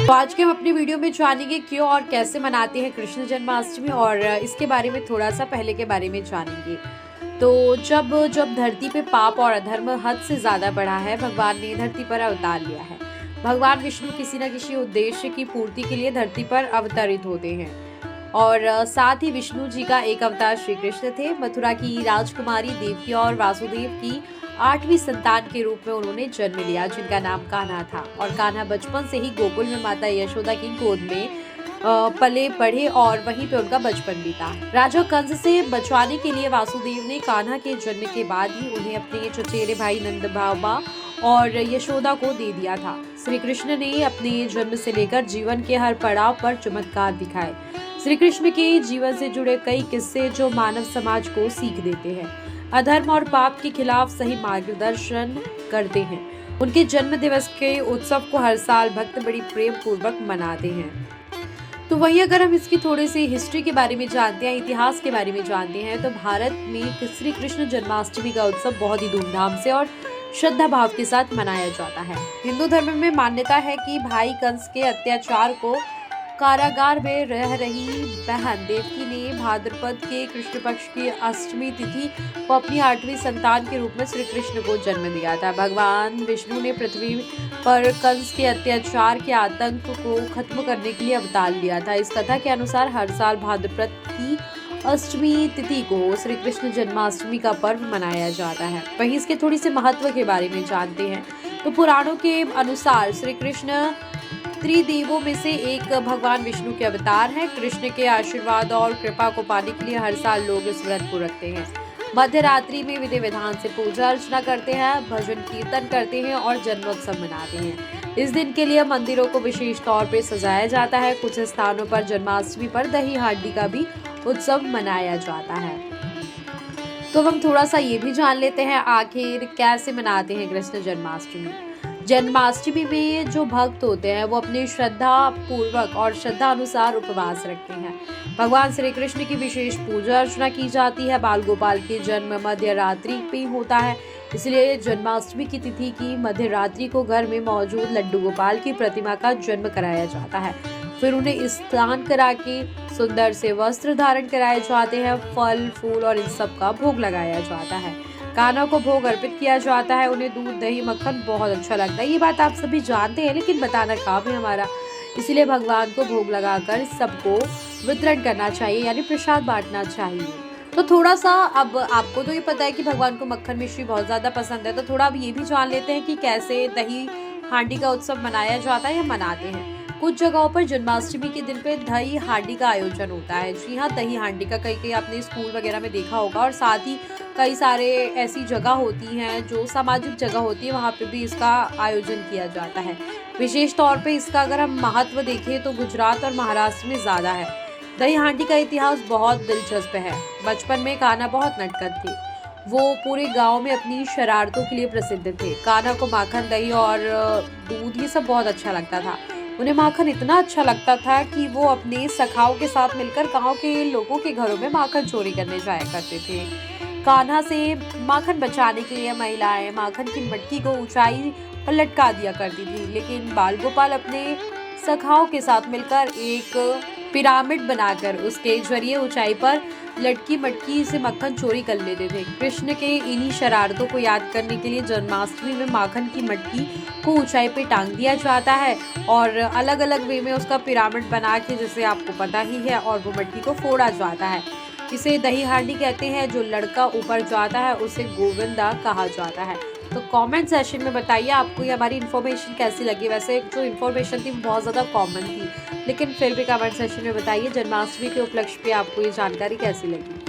तो आज के हम अपनी वीडियो में जानेंगे क्यों और कैसे मनाते हैं कृष्ण जन्माष्टमी, और इसके बारे में थोड़ा सा पहले के बारे में जानेंगे। तो जब जब धरती पे पाप और अधर्म हद से ज्यादा बढ़ा है, भगवान ने धरती पर अवतार लिया है। भगवान विष्णु किसी न किसी उद्देश्य की पूर्ति के लिए धरती पर अवतरित होते हैं, और साथ ही विष्णु जी का एक अवतार श्री कृष्ण थे। मथुरा की राजकुमारी देवकी और वासुदेव की 8वीं संतान के रूप में उन्होंने जन्म लिया, जिनका नाम कान्हा था। और कान्हा बचपन से ही गोकुल में माता यशोदा की गोद में पले बढ़े और वहीं पे उनका बचपन बीता। राजा कंस से बचाने के लिए वासुदेव ने कान्हा के जन्म के बाद ही उन्हें अपने चचेरे भाई नंद बाबा और यशोदा को दे दिया था। श्री कृष्ण ने अपने जन्म से लेकर जीवन के हर पड़ाव पर चमत्कार दिखाए। श्री कृष्ण के जीवन से जुड़े कई किस्से जो मानव समाज को सीख देते हैं, अधर्म और पाप के खिलाफ सही मार्गदर्शन करते हैं। उनके जन्म दिवस के उत्सव को हर साल भक्त बड़ी प्रेम पूर्वक मनाते हैं। तो वही अगर हम इसकी थोड़ी सी हिस्ट्री के बारे में जानते हैं, इतिहास के बारे में जानते हैं, तो भारत में श्री कृष्ण जन्माष्टमी का उत्सव बहुत ही धूमधाम से और श्रद्धा भाव के साथ मनाया जाता है। हिंदू धर्म में मान्यता है कि भाई कंस के अत्याचार को कारागार में रह रही बहन देवकी ने भाद्रपद के कृष्ण पक्ष की अष्टमी तिथि को अपनी 8वीं संतान के रूप में श्री कृष्ण को जन्म दिया था। भगवान विष्णु ने पृथ्वी पर कंस के अत्याचार के आतंक को खत्म करने के लिए अवतार लिया था। इस कथा के अनुसार हर साल भाद्रपद की अष्टमी तिथि को श्री कृष्ण जन्माष्टमी का पर्व मनाया जाता है। वहीं इसके थोड़ी सी महत्व के बारे में जानते हैं। तो पुराणों के अनुसार श्री कृष्ण त्रिदेवों में से एक भगवान विष्णु के अवतार हैं। कृष्ण के आशीर्वाद और कृपा को पाने के लिए हर साल लोग इस व्रत को रखते हैं। मध्य रात्रि में विधि विधान से पूजा अर्चना करते हैं, भजन कीर्तन करते हैं और जन्मोत्सव मनाते हैं। इस दिन के लिए मंदिरों को विशेष तौर पर सजाया जाता है। कुछ स्थानों पर जन्माष्टमी पर दही हांडी का भी उत्सव मनाया जाता है। तो हम थोड़ा सा ये भी जान लेते हैं आखिर कैसे मनाते हैं कृष्ण जन्माष्टमी। जन्माष्टमी में जो भक्त होते हैं वो अपनी श्रद्धा पूर्वक और श्रद्धा अनुसार उपवास रखते हैं। भगवान श्री कृष्ण की विशेष पूजा अर्चना की जाती है। बाल गोपाल के जन्म मध्य रात्रि पे होता है, इसलिए जन्माष्टमी की तिथि की मध्य रात्रि को घर में मौजूद लड्डू गोपाल की प्रतिमा का जन्म कराया जाता है। फिर उन्हें स्नान करा के सुंदर से वस्त्र धारण कराए जाते हैं। फल फूल और इन सब का भोग लगाया जाता है। कान्हा को भोग अर्पित किया जाता है। उन्हें दूध दही मक्खन बहुत अच्छा लगता है। ये बात आप सभी जानते हैं, लेकिन बताना काम है हमारा, इसीलिए भगवान को भोग लगाकर सबको वितरण करना चाहिए, यानी प्रसाद बांटना चाहिए। तो थोड़ा सा अब आपको तो ये पता है कि भगवान को मक्खन मिश्री बहुत ज्यादा पसंद है, तो थोड़ा अब ये भी जान लेते हैं कि कैसे दही हांडी का उत्सव मनाया जाता है या मनाते हैं। कुछ जगहों पर जन्माष्टमी के दिन पे दही हांडी का आयोजन होता है। जी हाँ, दही हांडी का कई आपने स्कूल वगैरह में देखा होगा, और साथ ही कई सारे ऐसी जगह होती हैं जो सामाजिक जगह होती है, वहाँ पे भी इसका आयोजन किया जाता है। विशेष तौर पे इसका अगर हम महत्व देखें तो गुजरात और महाराष्ट्र में ज़्यादा है। दही हांडी का इतिहास बहुत दिलचस्प है। बचपन में कान्हा बहुत नटखट थे। वो पूरे गांव में अपनी शरारतों के लिए प्रसिद्ध थे। कान्हा को माखन दही और दूध ये सब बहुत अच्छा लगता था। उन्हें माखन इतना अच्छा लगता था कि वो अपने सखाओं के साथ मिलकर गांव के लोगों के घरों में माखन चोरी करने जाया करते थे। कान्हा से माखन बचाने के लिए महिलाएं माखन की मटकी को ऊंचाई पर लटका दिया करती थी, लेकिन बाल गोपाल अपने सखाओं के साथ मिलकर एक पिरामिड बनाकर उसके जरिए ऊंचाई पर लटकी मटकी से मक्खन चोरी कर लेते थे। कृष्ण के इन्हीं शरारतों को याद करने के लिए जन्माष्टमी में माखन की मटकी को ऊंचाई पे टांग दिया जाता है, और अलग अलग वे में उसका पिरामिड बना के, जैसे आपको पता ही है, और वो मटकी को फोड़ा जाता है। इसे दही हांडी कहते हैं। जो लड़का ऊपर जाता है उसे गोविंदा कहा जाता है। तो कमेंट सेशन में बताइए आपको ये हमारी इन्फॉर्मेशन कैसी लगी। वैसे जो इन्फॉर्मेशन थी बहुत ज़्यादा कॉमन थी, लेकिन फिर भी कमेंट सेशन में बताइए जन्माष्टमी के उपलक्ष्य पे आपको ये जानकारी कैसी लगी।